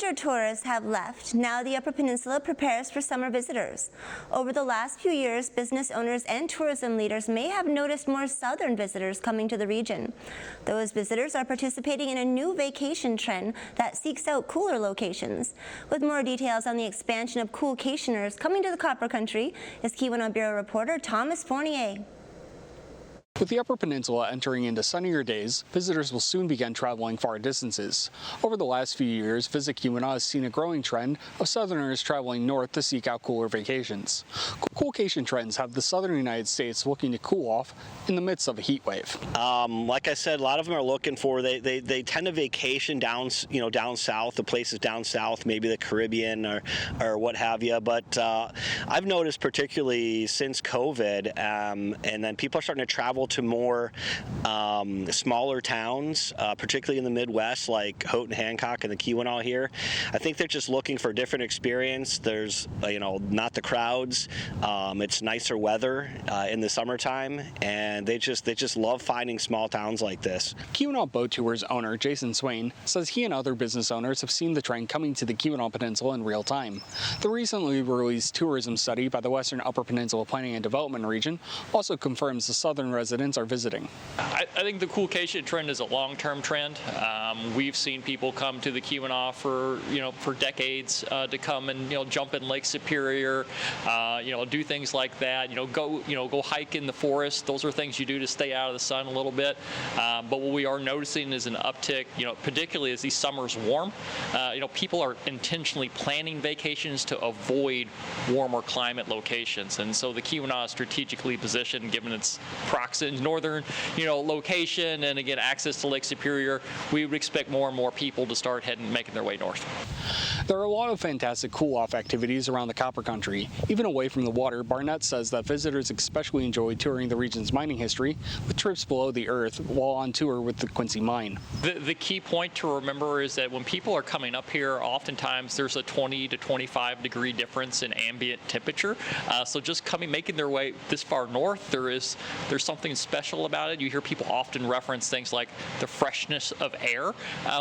winter tourists have left, now the Upper Peninsula prepares for summer visitors. Over the last few years, business owners and tourism leaders may have noticed more southern visitors coming to the region. Those visitors are participating in a new vacation trend that seeks out cooler locations. With more details on the expansion of Coolcationers coming to the Copper Country is Keweenaw Bureau reporter Thomas Fournier. With the Upper Peninsula entering into sunnier days, visitors will soon begin traveling far distances. Over the last few years, Visit Keweenaw has seen a growing trend of Southerners traveling north to seek out cooler vacations. Coolcation trends have the southern United States looking to cool off in the midst of a heat wave. Like I said, a lot of them are looking for, they tend to vacation down south, the places down south, maybe the Caribbean or what have you. But I've noticed particularly since COVID, and then people are starting to travel to more smaller towns, particularly in the Midwest, like Houghton, Hancock, and the Keweenaw here. I think they're just looking for a different experience. There's, not the crowds. It's nicer weather in the summertime, and they just love finding small towns like this. Keweenaw Boat Tours owner Jason Swain says he and other business owners have seen the trend coming to the Keweenaw Peninsula in real time. The recently released tourism study by the Western Upper Peninsula Planning and Development Region also confirms the southern residents are visiting. I think the Coolcation trend is a long-term trend. We've seen people come to the Keweenaw for decades to come and jump in Lake Superior, do things like that. Go hike in the forest. Those are things you do to stay out of the sun a little bit. But what we are noticing is an uptick. Particularly as these summers warm. People are intentionally planning vacations to avoid warmer climate locations, and so the Keweenaw is strategically positioned, given its proximity. Northern, location, and again, access to Lake Superior. We would expect more and more people to start making their way north. There are a lot of fantastic cool-off activities around the Copper Country. Even away from the water, Barnett says that visitors especially enjoy touring the region's mining history with trips below the earth while on tour with the Quincy mine. The key point to remember is that when people are coming up here, oftentimes there's a 20 to 25 degree difference in ambient temperature. So just making their way this far north, there's something special about it. You hear people often reference things like the freshness of air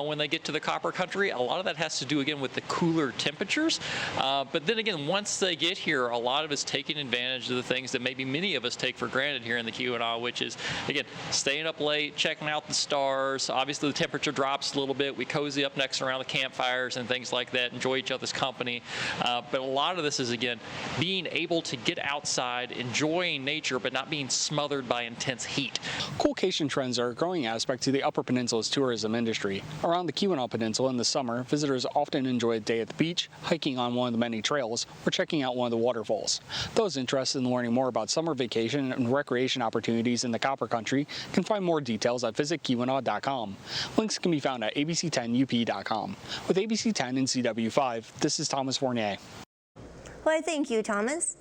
when they get to the Copper Country. A lot of that has to do again with the cooler temperatures. But then again, once they get here, a lot of it's taking advantage of the things that maybe many of us take for granted here in the Keweenaw, which is, again, staying up late, checking out the stars. Obviously, the temperature drops a little bit. We cozy up next around the campfires and things like that, enjoy each other's company. But a lot of this is, again, being able to get outside, enjoying nature, but not being smothered by intense heat. Coolcation trends are a growing aspect to the Upper Peninsula's tourism industry. Around the Keweenaw Peninsula in the summer, visitors often enjoy a day at the beach, hiking on one of the many trails, or checking out one of the waterfalls. Those interested in learning more about summer vacation and recreation opportunities in the Copper Country can find more details at visitkeweenaw.com. Links can be found at abc10up.com. With ABC10 and CW5, this is Thomas Fournier. Well, thank you, Thomas.